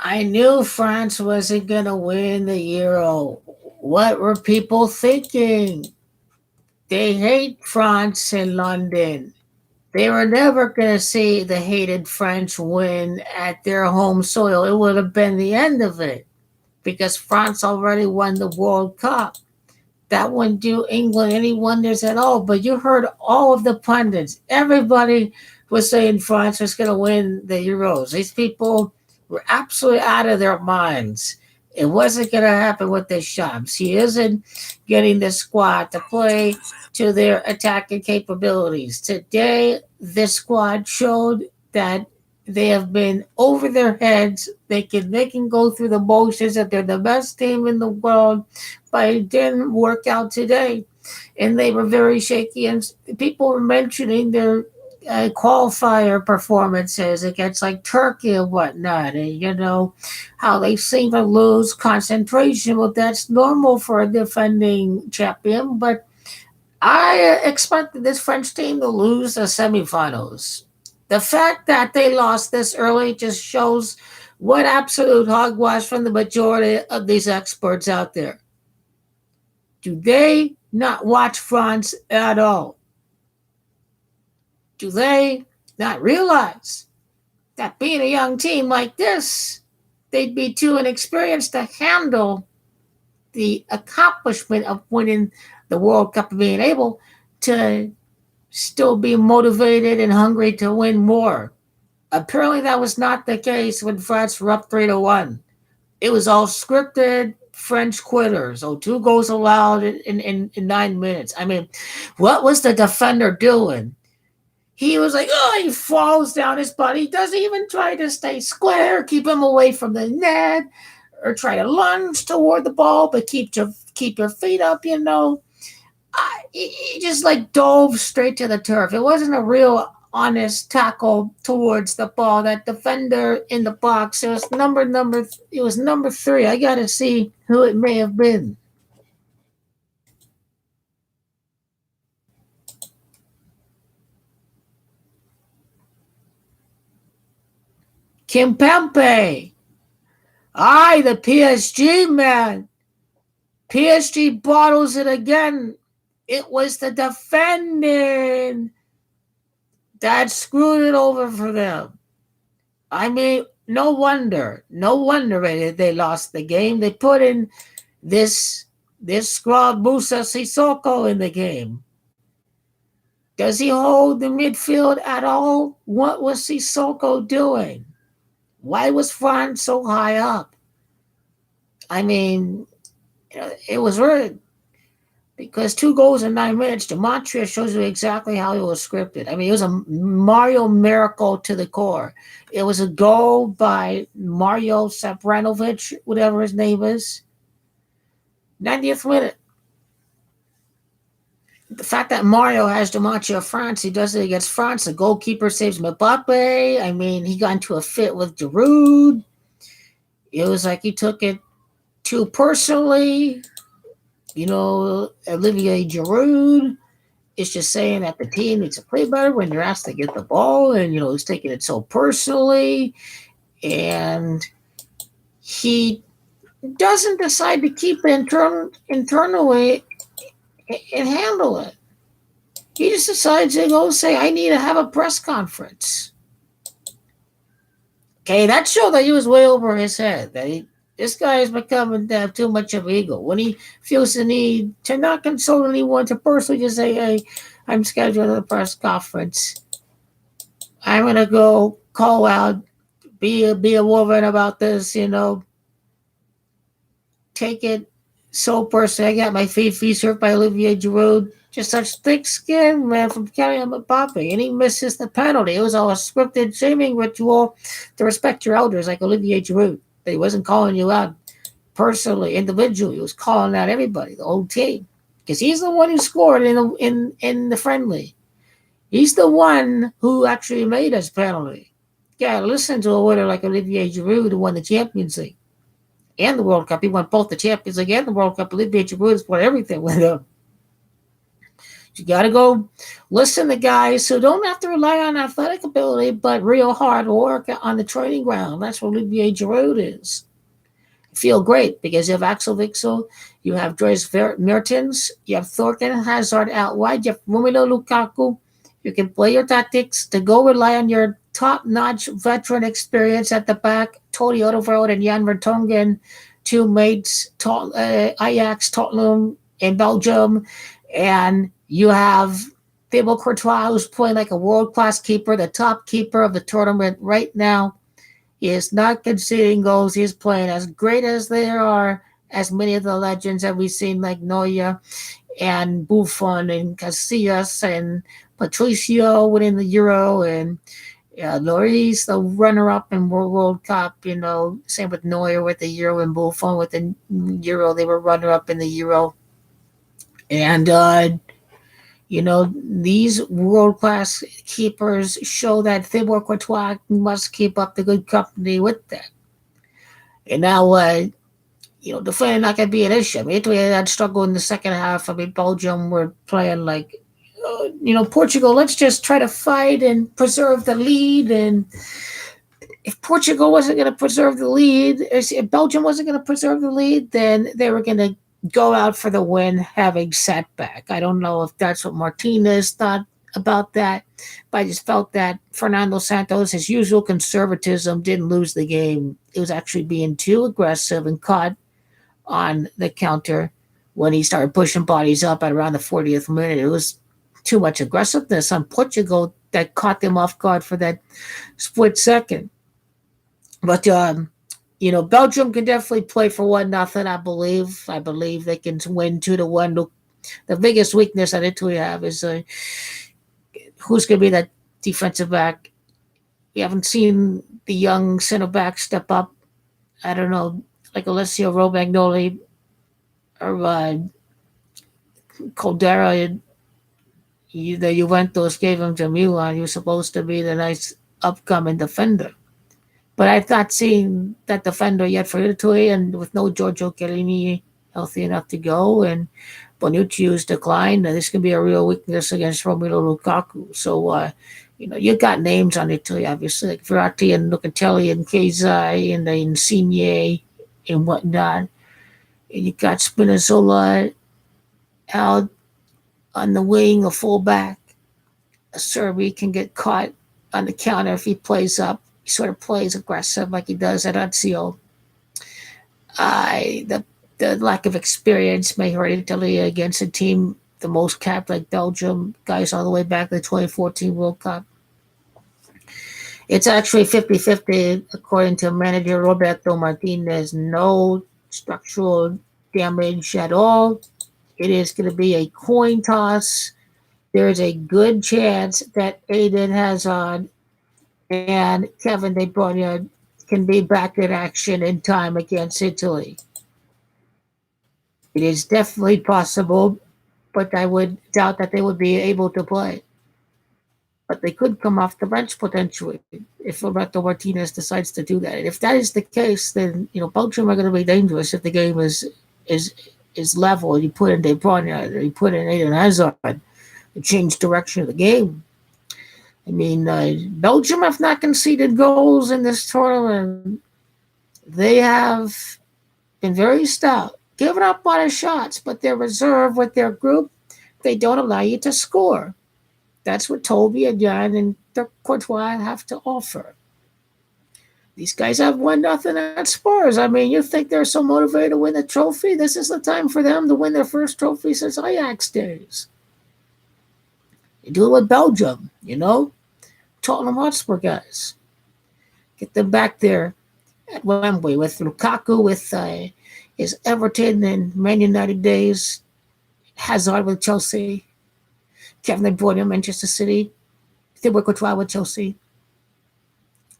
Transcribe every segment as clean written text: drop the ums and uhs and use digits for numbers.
I knew France wasn't going to win the Euro. What were people thinking? They hate France in London. They were never going to see the hated French win at their home soil. It would have been the end of it because France already won the World Cup. That wouldn't do England any wonders at all. But you heard all of the pundits. Everybody was saying France was going to win the Euros. These people were absolutely out of their minds. It wasn't going to happen with Deschamps. He isn't getting the squad to play to their attacking capabilities. Today, this squad showed that they have been over their heads. They can go through the motions that they're the best team in the world, but it didn't work out today. And they were very shaky. And people were mentioning their qualifier performances against like Turkey and whatnot. And how they seem to lose concentration. Well, that's normal for a defending champion. But I expected this French team to lose the semifinals. The fact that they lost this early just shows what absolute hogwash from the majority of these experts out there. Do they not watch France at all? Do they not realize that being a young team like this, they'd be too inexperienced to handle the accomplishment of winning the World Cup and being able to still be motivated and hungry to win more? Apparently, that was not the case when France were up 3-1. It was all scripted French quitters. Oh, 2 goals allowed in 9 minutes. I mean, what was the defender doing? He was like, oh, he falls down his body. He doesn't even try to stay square, keep him away from the net, or try to lunge toward the ball, but keep your feet up, He just like dove straight to the turf. It wasn't a real honest tackle towards the ball. That defender in the box, it was number 3. I gotta see who it may have been. Kimpembe. Aye, the PSG man. PSG bottles it again. It was the defending that screwed it over for them. I mean, no wonder they lost the game. They put in this scrub Musa Sissoko in the game. Does he hold the midfield at all? What was Sissoko doing? Why was France so high up? I mean, it was weird because 2 goals in 9 minutes. Dematria shows you exactly how it was scripted. I mean, it was a Mario miracle to the core. It was a goal by Mario Sabranovic, whatever his name is. 90th minute. The fact that Mario has Dematria France, he does it against France. The goalkeeper saves Mbappe. I mean, he got into a fit with Giroud. It was like he took it too personally. Olivier Giroud is just saying that the team needs to play better when you're asked to get the ball, and he's taking it so personally, and he doesn't decide to keep it internally and handle it. He just decides to go say, I need to have a press conference. Okay, that showed that he was way over his head. This guy is becoming to have too much of an ego. When he feels the need to not consult anyone, to personally just say, hey, I'm scheduling a press conference. I'm going to go call out, be a woman about this, Take it so personally. I got my feet hurt by Olivier Giroud. Just such thick skin, man, from Kylian Mbappe. And he misses the penalty. It was all a scripted shaming ritual to respect your elders, like Olivier Giroud. He wasn't calling you out personally, individually. He was calling out everybody, the whole team, because he's the one who scored in the friendly. He's the one who actually made us penalty. Yeah, listen to a winner like Olivier Giroud, who won the Champions League and the World Cup. He won both the Champions League and the World Cup. Olivier Giroud has won everything with him. You got to go listen to guys who don't have to rely on athletic ability, but real hard work on the training ground. That's what Olivier Giroud is. Feel great because you have Axel Witsel, you have Dries Mertens, you have Thorgan Hazard out wide, you have Romelu Lukaku. You can play your tactics to go rely on your top-notch veteran experience at the back, Tony Odegaard and Jan Vertonghen, two mates, Ajax, Tottenham, in Belgium, and you have Thibaut Courtois, who's playing like a world-class keeper, the top keeper of the tournament right now. He is not conceding goals. He's playing as great as they are, as many of the legends that we've seen, like Neuer and Buffon and Casillas and Patricio winning the Euro and Lloris, the runner-up in World Cup. Same with Neuer with the Euro and Buffon with the Euro. They were runner-up in the Euro. And these world class keepers show that Thibaut Courtois must keep up the good company with them. And now, defending not going to be an issue. I mean, Italy had struggled in the second half. I mean, Belgium were playing like, Portugal, let's just try to fight and preserve the lead. And if Portugal wasn't going to preserve the lead, if Belgium wasn't going to preserve the lead, then they were going to go out for the win having setback. I don't know if that's what Martinez thought about that, but I just felt that Fernando Santos, his usual conservatism, didn't lose the game. It was actually being too aggressive and caught on the counter when he started pushing bodies up at around the 40th minute. It was too much aggressiveness on Portugal that caught them off guard for that split second. But Belgium can definitely play for 1-0. I believe they can win 2-1. The biggest weakness that Italy have is who's going to be that defensive back. We haven't seen the young center back step up. I don't know, like Alessio Romagnoli or Caldera. The Juventus gave him to Milan. He was supposed to be the nice upcoming defender. But I've not seen that defender yet for Italy, and with no Giorgio Chiellini healthy enough to go, and Bonucci's decline, this can be a real weakness against Romelu Lukaku. So, you got names on Italy, obviously, like Verratti and Locatelli and Chiesa and Insigne and whatnot. And you got Spinazzola out on the wing, a fullback. A Serbi can get caught on the counter if he plays up. He sort of plays aggressive like he does at Lazio. The lack of experience may hurt Italy against a team the most capped like Belgium, guys all the way back to the 2014 World Cup. It's actually 50-50 according to manager Roberto Martinez. No structural damage at all. It is going to be a coin toss. There is a good chance that Eden Hazard and Kevin De Bruyne can be back in action in time against Italy. It is definitely possible, but I would doubt that they would be able to play. But they could come off the bench potentially if Roberto Martinez decides to do that. And if that is the case, then Belgium are going to be dangerous if the game is level. You put in De Bruyne, or you put in Eden Hazard, to change direction of the game. I mean, Belgium have not conceded goals in this tournament. They have been very stout, giving up a lot of shots, but they're reserved with their group. They don't allow you to score. That's what Toby and Jan and Courtois have to offer. These guys have 1-0 at Spurs. I mean, you think they're so motivated to win the trophy? This is the time for them to win their first trophy since Ajax days. You do it with Belgium, Tottenham Hotspur guys. Get them back there at Wembley with Lukaku, with his Everton and Man United days, Hazard with Chelsea, Kevin De Bruyne, Manchester City, Thibaut Courtois with Chelsea.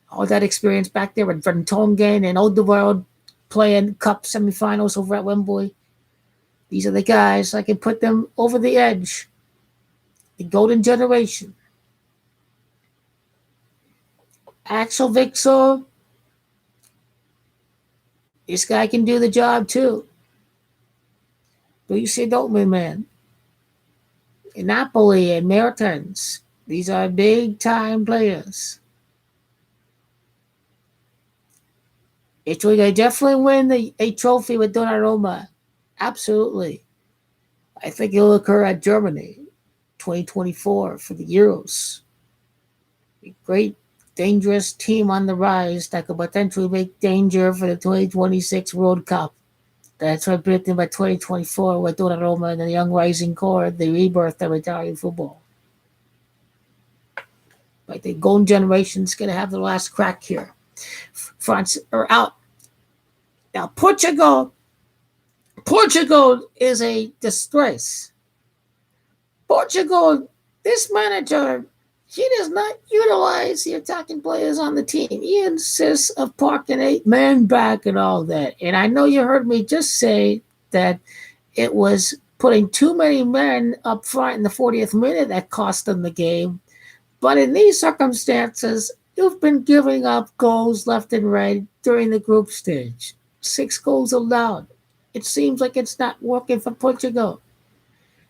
All that experience back there with Vertonghen and Odegaard playing cup semifinals over at Wembley. These are the guys I can put them over the edge. The golden generation. Axel Witsel, this guy can do the job too. Borussia Dortmund, man. Napoli and Mertens. These are big time players. Italy, they definitely win a trophy with Donnarumma. Absolutely. I think it'll occur at Germany, 2024 for the Euros. A great, dangerous team on the rise that could potentially make danger for the 2026 World Cup. That's what predicted by 2024 with Donnarumma and the young rising core, the rebirth of Italian football. Like the golden generation's going to have the last crack here. France are out. Now, Portugal is a disgrace. Portugal, this manager, he does not utilize the attacking players on the team. He insists of parking 8 men back and all that. And I know you heard me just say that it was putting too many men up front in the 40th minute that cost them the game. But in these circumstances, you've been giving up goals left and right during the group stage. 6 goals allowed. It seems like it's not working for Portugal.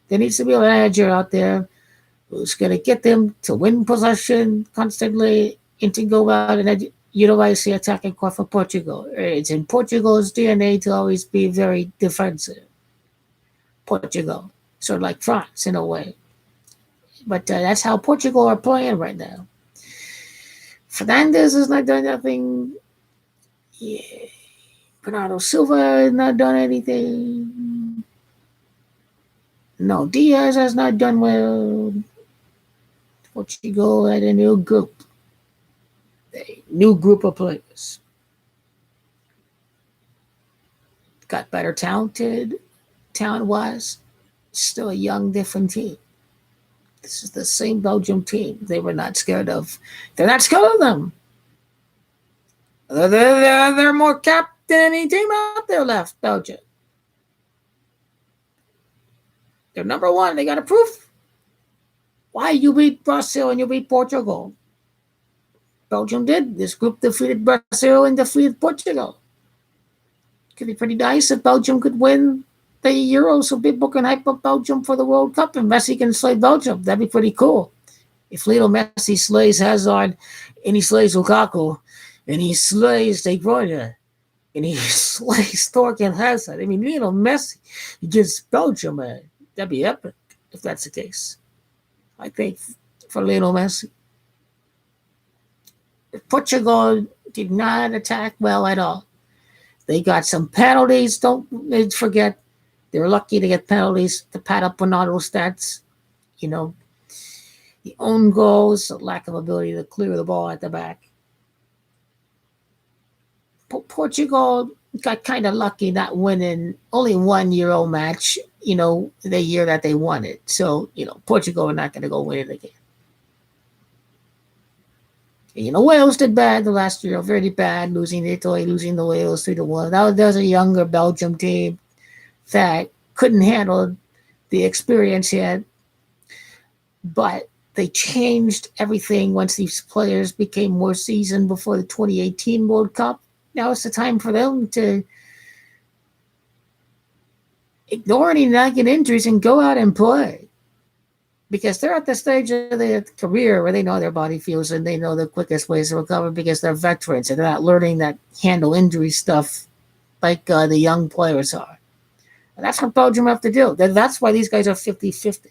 There needs to be a manager out there who's going to get them to win possession constantly and to go out and utilize the attacking core for Portugal. It's in Portugal's DNA to always be very defensive. Portugal, sort of like France in a way. But that's how Portugal are playing right now. Fernandez has not done nothing. Yeah. Bernardo Silva has not done anything. No, Diaz has not done well. Portugal had a new group of players. Got better talent-wise. Still a young, different team. This is the same Belgium team they were not scared of. They're not scared of them. They're more capped than any team out there left, Belgium. They're number one. They got a proof. Why you beat Brazil and you beat Portugal? Belgium did. This group defeated Brazil and defeated Portugal. Could be pretty nice if Belgium could win the Euros so people can hype up Belgium for the World Cup and Messi can slay Belgium. That'd be pretty cool. If Lionel Messi slays Hazard and he slays Lukaku and he slays De Bruyne and he slays Thorgan Hazard. I mean, Lionel Messi against Belgium, man. That'd be epic if that's the case. I think for Lionel Messi. Portugal did not attack well at all. They got some penalties. Don't forget, they were lucky to get penalties to pad up Ronaldo's stats. You know, the own goals, the lack of ability to clear the ball at the back. Portugal got kind of lucky not winning only one Euro match, the year that they won it. So, Portugal are not going to go win it again. Wales did bad the last year, very bad, losing to Italy, losing to Wales 3-1. That was a younger Belgium team that couldn't handle the experience yet. But they changed everything once these players became more seasoned before the 2018 World Cup. Now it's the time for them to ignore any nagging injuries and go out and play. Because they're at the stage of their career where they know their body feels and they know the quickest ways to recover because they're veterans and they're not learning that handle injury stuff like the young players are. And that's what Belgium have to do. That's why these guys are 50-50.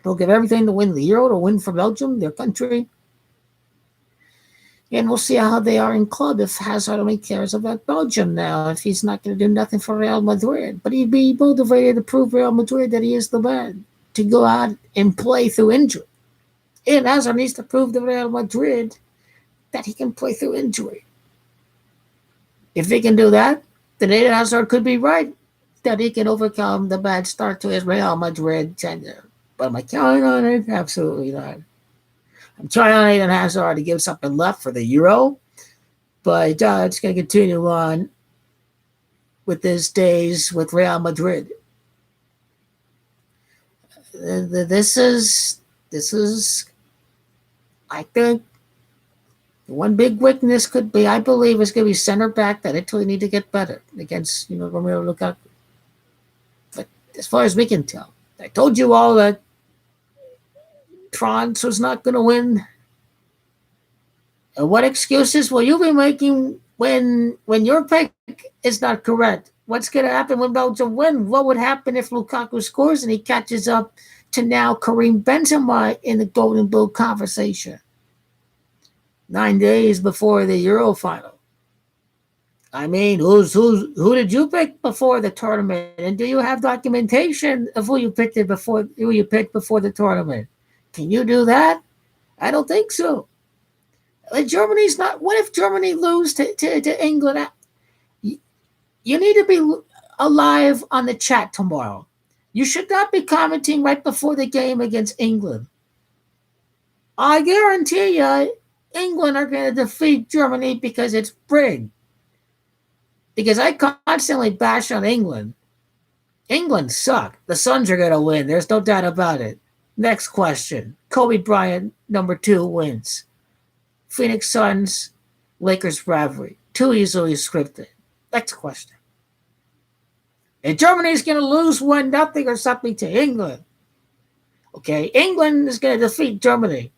They'll give everything to win the Euro, to win for Belgium, their country. And we'll see how they are in club if Hazard only cares about Belgium now, if he's not going to do nothing for Real Madrid. But he'd be motivated to prove Real Madrid that he is the man, to go out and play through injury. And Hazard needs to prove to Real Madrid that he can play through injury. If he can do that, then Eden Hazard could be right that he can overcome the bad start to his Real Madrid tenure. But am I counting on it? Absolutely not. I'm trying on Eden Hazard to give something left for the Euro, but it's going to continue on with his days with Real Madrid. This is, I think, one big weakness could be, I believe, is going to be center back that Italy need to get better against, Romelu Lukaku. But as far as we can tell, I told you all that France was not going to win. And what excuses will you be making when your pick is not correct? What's going to happen when Belgium win? What would happen if Lukaku scores and he catches up to now Karim Benzema in the Golden Boot conversation 9 days before the Euro final? I mean, who did you pick before the tournament, and do you have documentation of who you picked before the tournament? Can you do that? I don't think so. Germany's not. What if Germany lose to England? You need to be alive on the chat tomorrow. You should not be commenting right before the game against England. I guarantee you, England are going to defeat Germany because it's rigged. Because I constantly bash on England. England suck. The Suns are going to win. There's no doubt about it. Next question. Kobe Bryant, number 2, wins. Phoenix Suns, Lakers rivalry. Too easily scripted. Next question. And Germany's going to lose 1-0 or something to England. Okay, England is going to defeat Germany.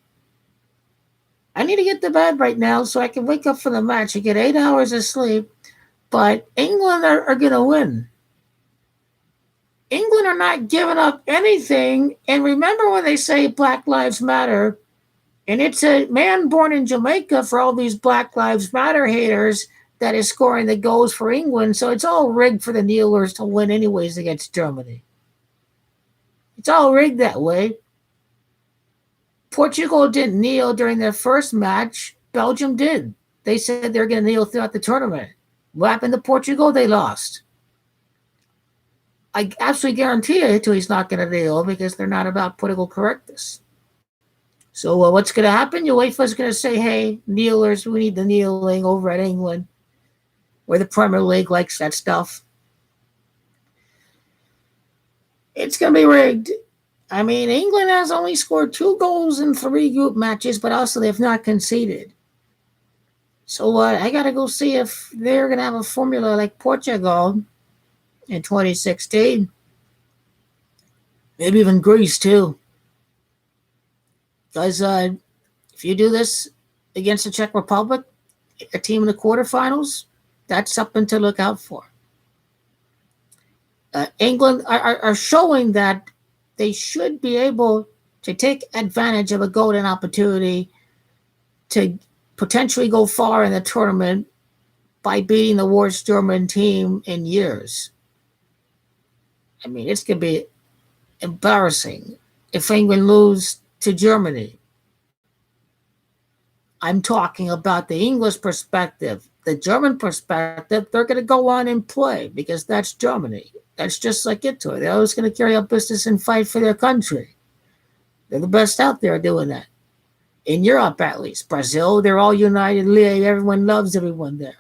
I need to get to bed right now so I can wake up for the match and get 8 hours of sleep. But England are going to win. England are not giving up anything. And remember when they say Black Lives Matter, and it's a man born in Jamaica for all these Black Lives Matter haters that is scoring the goals for England. So it's all rigged for the kneelers to win anyways against Germany. It's all rigged that way. Portugal didn't kneel during their first match. Belgium did. They said they're going to kneel throughout the tournament. What happened to Portugal? They lost. I absolutely guarantee you Italy's not going to kneel because they're not about political correctness. So what's going to happen? UEFA's going to say, hey, kneelers, we need the kneeling over at England, where the Premier League likes that stuff. It's going to be rigged. I mean, England has only scored 2 goals in 3 group matches, but also they've not conceded. So I got to go see if they're going to have a formula like Portugal in 2016. Maybe even Greece, too. Because if you do this against the Czech Republic, a team in the quarterfinals, that's something to look out for. England are showing that they should be able to take advantage of a golden opportunity to potentially go far in the tournament by beating the worst German team in years. I mean, it's going to be embarrassing if England lose to Germany. I'm talking about the English perspective. The German perspective, they're going to go on and play because that's Germany. That's just like Italy. They're always going to carry out business and fight for their country. They're the best out there doing that. In Europe, at least. Brazil, they're all united. Everyone loves everyone there.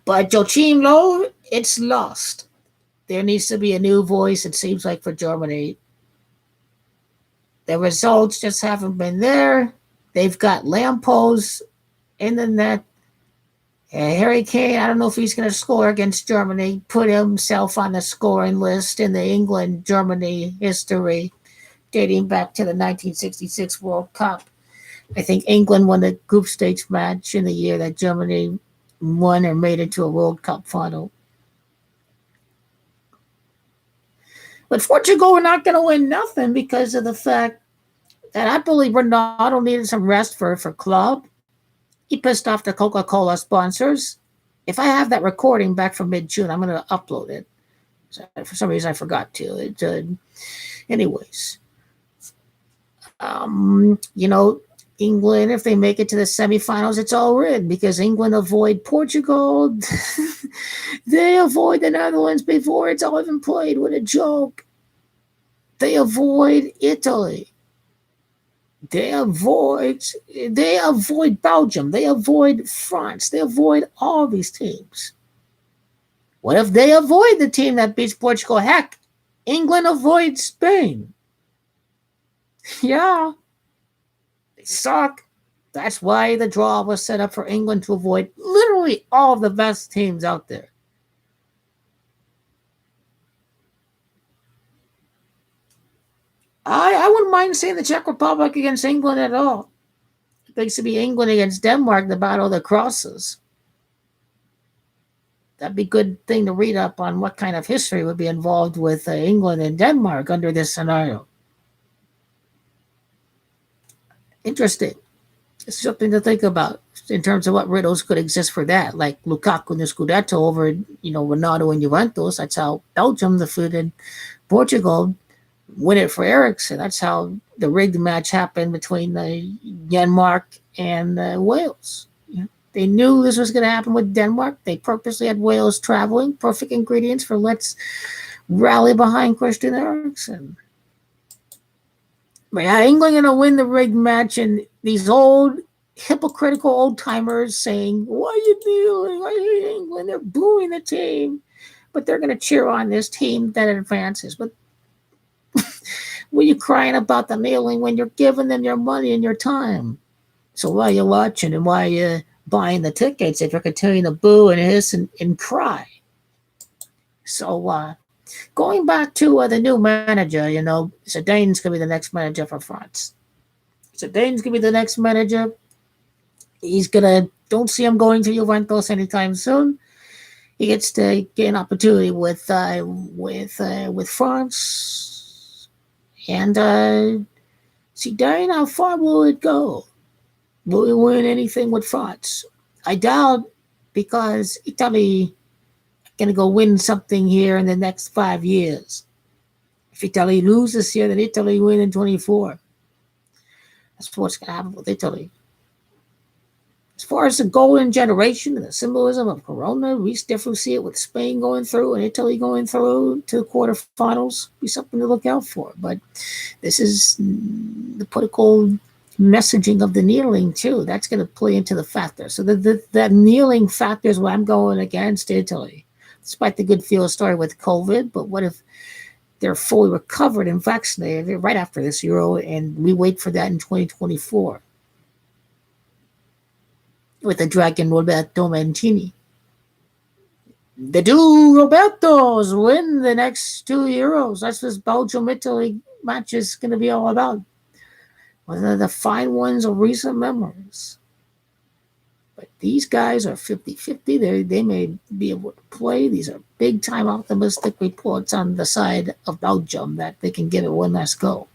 But Joachim Low, it's lost. There needs to be a new voice, it seems like, for Germany. The results just haven't been there. They've got lampposts in the net. Harry Kane, I don't know if he's going to score against Germany, put himself on the scoring list in the England-Germany history dating back to the 1966 World Cup. I think England won the group stage match in the year that Germany won or made it to a World Cup final. But Portugal are not going to win nothing because of the fact that I believe Ronaldo needed some rest for club. He pissed off the Coca-Cola sponsors. If I have that recording back from mid-June, I'm going to upload it. For some reason, I forgot to. Anyways, England, if they make it to the semifinals, it's all rigged because England avoid Portugal. They avoid the Netherlands before it's all even played. What a joke. They avoid Italy. They avoid Belgium. They avoid France. They avoid all these teams. What if they avoid the team that beats Portugal? Heck, England avoids Spain. Yeah. They suck. That's why the draw was set up for England to avoid literally all the best teams out there. I wouldn't mind seeing the Czech Republic against England at all. It thinks to be England against Denmark, the Battle of the Crosses. That'd be a good thing to read up on what kind of history would be involved with England and Denmark under this scenario. Interesting. It's something to think about in terms of what riddles could exist for that. Like Lukaku and the Scudetto over, Ronaldo and Juventus. That's how Belgium defeated Portugal, win it for Ericsson. That's how the rigged match happened between Denmark and Wales. They knew this was going to happen with Denmark. They purposely had Wales traveling. Perfect ingredients for let's rally behind Christian Eriksen. But yeah, England going to win the rigged match, and these old hypocritical old timers saying, "Why are you doing? Why are you England?" They're booing the team, but they're going to cheer on this team that advances. But what are you crying about the kneeling when you're giving them your money and your time? So why are you watching and why are you buying the tickets if you're continuing to boo and hiss and cry? So going back to the new manager, Zidane's going to be the next manager for France. Zidane's going to be the next manager. He's going to, don't see him going to Juventus anytime soon. He gets to get an opportunity with France. And Zidane, how far will it go? Will we win anything with France? I doubt, because Italy going to go win something here in the next 5 years. If Italy loses this year, then Italy win in 24. That's what's going to happen with Italy. As far as the golden generation and the symbolism of Corona, we definitely see it with Spain going through and Italy going through to the quarterfinals. Be something to look out for. But this is the political messaging of the kneeling too. That's going to play into the factor. So the kneeling factor is why I'm going against Italy, despite the good feel story with COVID. But what if they're fully recovered and vaccinated right after this Euro, and we wait for that in 2024 with the Dragon Roberto Mancini? The two Robertos win the next 2 Euros. That's what Belgium-Italy match is going to be all about. One of the fine ones of recent memories. But these guys are 50-50. They may be able to play. These are big-time optimistic reports on the side of Belgium that they can give it one last go.